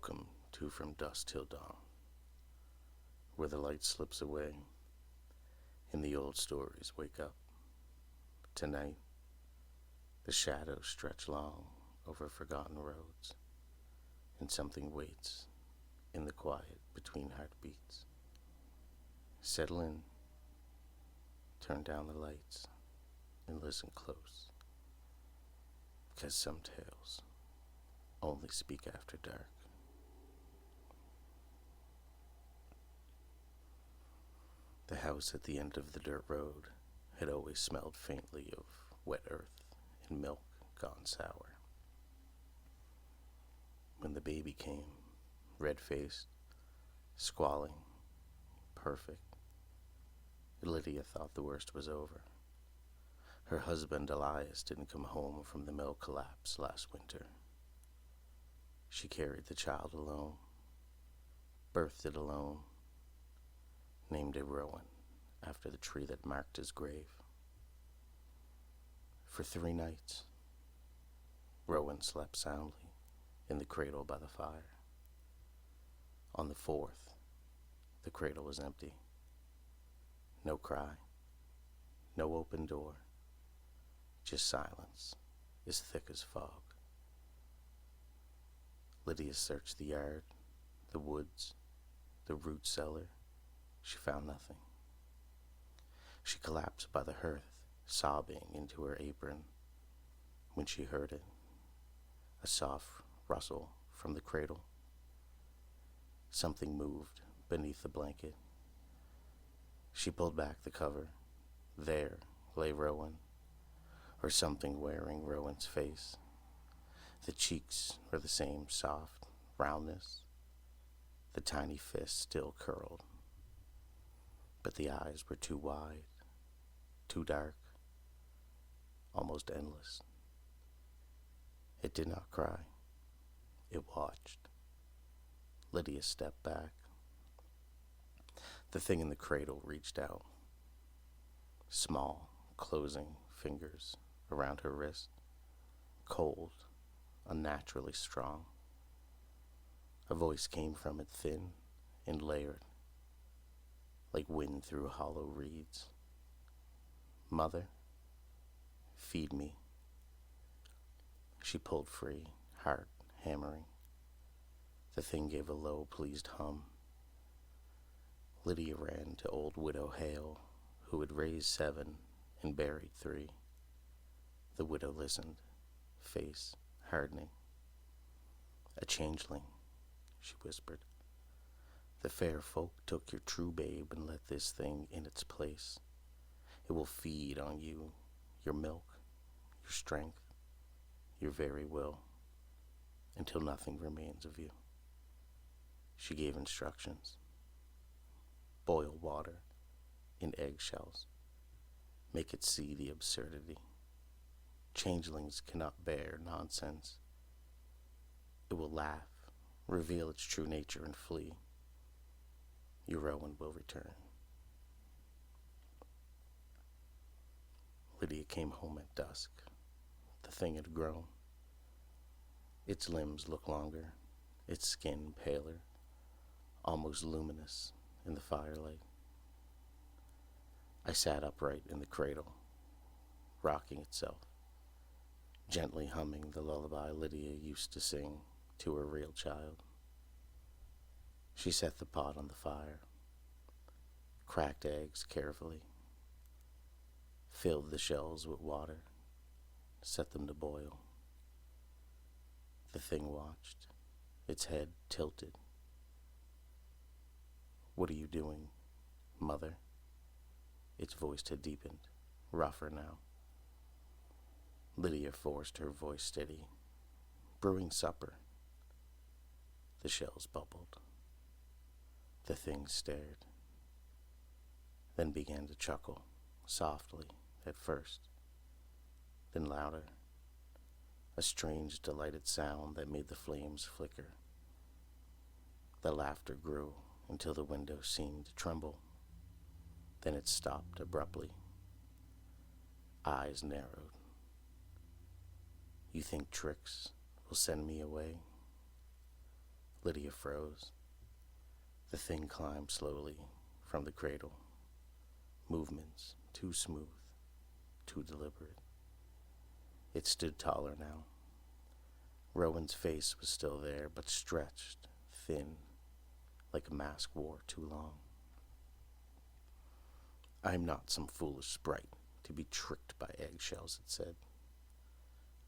Welcome to From Dusk Till Dawn, where the light slips away and the old stories wake up. Tonight, the shadows stretch long over forgotten roads, and something waits in the quiet between heartbeats. Settle in, turn down the lights, and listen close, because some tales only speak after dark. The house at the end of the dirt road had always smelled faintly of wet earth and milk gone sour. When the baby came, red-faced, squalling, perfect, Lydia thought the worst was over. Her husband Elias didn't come home from the mill collapse last winter. She carried the child alone, birthed it alone, named it Rowan after the tree that marked his grave. For 3 nights, Rowan slept soundly in the cradle by the fire. On the 4th, the cradle was empty. No cry, no open door, just silence as thick as fog. Lydia searched the yard, the woods, the root cellar. She found nothing. She collapsed by the hearth, sobbing into her apron, when she heard it, a soft rustle from the cradle. Something moved beneath the blanket. She pulled back the cover. There lay Rowan, or something wearing Rowan's face. The cheeks were the same soft roundness, the tiny fist still curled. But the eyes were too wide, too dark, almost endless. It did not cry. It watched. Lydia stepped back. The thing in the cradle reached out, small, closing fingers around her wrist, cold, unnaturally strong. A voice came from it, thin and layered, like wind through hollow reeds. Mother, feed me. She pulled free, heart hammering. The thing gave a low, pleased hum. Lydia ran to old Widow Hale, who had raised 7 and buried 3. The widow listened, face hardening. A changeling, she whispered. The fair folk took your true babe and let this thing in its place. It will feed on you, your milk, your strength, your very will, until nothing remains of you. She gave instructions. Boil water in eggshells. Make it see the absurdity. Changelings cannot bear nonsense. It will laugh, reveal its true nature, and flee. Your Rowan will return. Lydia came home at dusk. The thing had grown. Its limbs looked longer, its skin paler, almost luminous in the firelight. I sat upright in the cradle, rocking itself, gently humming the lullaby Lydia used to sing to her real child. She set the pot on the fire, cracked eggs carefully, filled the shells with water, set them to boil. The thing watched, its head tilted. What are you doing, Mother? Its voice had deepened, rougher now. Lydia forced her voice steady. Brewing supper. The shells bubbled. The thing stared, then began to chuckle, softly at first, then louder, a strange, delighted sound that made the flames flicker. The laughter grew until the window seemed to tremble. Then it stopped abruptly. Eyes narrowed. You think tricks will send me away? Lydia froze. The thing climbed slowly from the cradle, movements too smooth, too deliberate. It stood taller now. Rowan's face was still there, but stretched, thin, like a mask wore too long. I am not some foolish sprite to be tricked by eggshells, it said.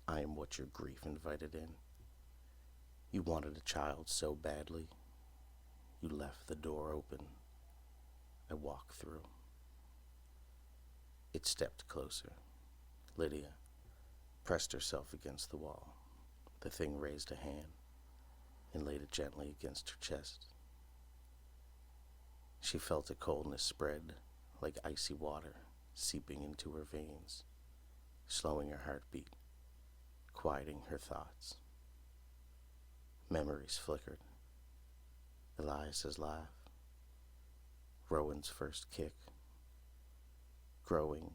I am what your grief invited in. You wanted a child so badly. You left the door open. I walked through. It stepped closer. Lydia pressed herself against the wall. The thing raised a hand and laid it gently against her chest. She felt a coldness spread like icy water seeping into her veins, slowing her heartbeat, quieting her thoughts. Memories flickered. Elias's laugh, Rowan's first kick, growing,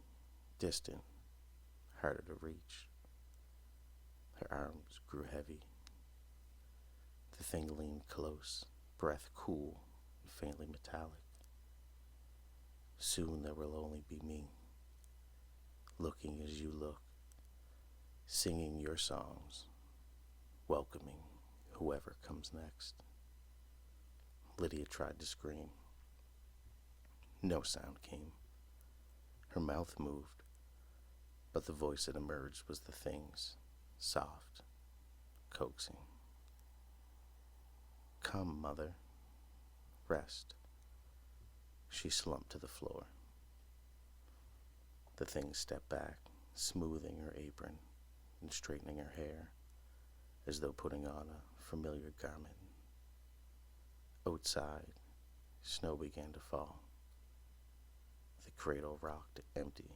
distant, harder to reach. Her arms grew heavy. The thing leaned close, breath cool and faintly metallic. Soon there will only be me, looking as you look, singing your songs, welcoming whoever comes next. Lydia tried to scream. No sound came. Her mouth moved, but the voice that emerged was the thing's, soft, coaxing. Come, mother. Rest. She slumped to the floor. The thing stepped back, smoothing her apron and straightening her hair, as though putting on a familiar garment. Outside, snow began to fall. The cradle rocked empty.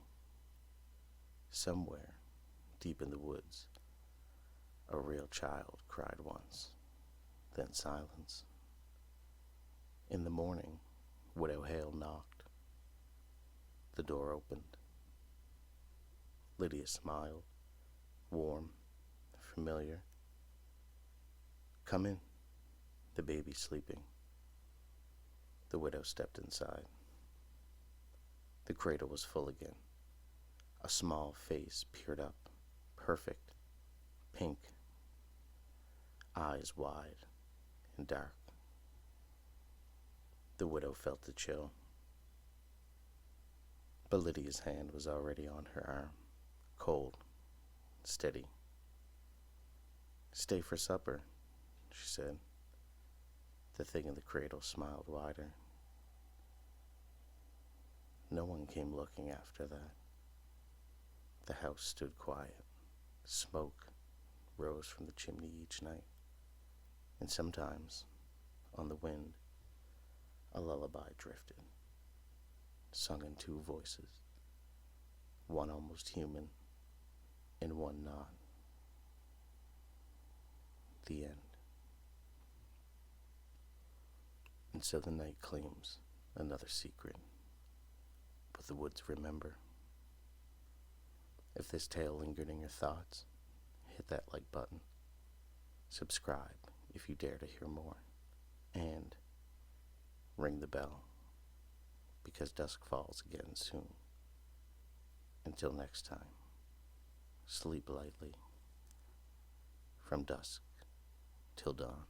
Somewhere, deep in the woods, a real child cried once, then silence. In the morning, Widow Hale knocked. The door opened. Lydia smiled, warm, familiar. Come in. The baby's sleeping. The widow stepped inside. The cradle was full again. A small face peered up, perfect, pink, eyes wide and dark. The widow felt the chill, but Lydia's hand was already on her arm, cold, steady. Stay for supper, she said. The thing in the cradle smiled wider. No one came looking after that. The house stood quiet. Smoke rose from the chimney each night, and sometimes, on the wind, a lullaby drifted, sung in two voices, one almost human and one not. The end. And so the night claims another secret, but the woods remember. If this tale lingered in your thoughts, hit that like button. Subscribe if you dare to hear more. And ring the bell, because dusk falls again soon. Until next time, sleep lightly from dusk till dawn.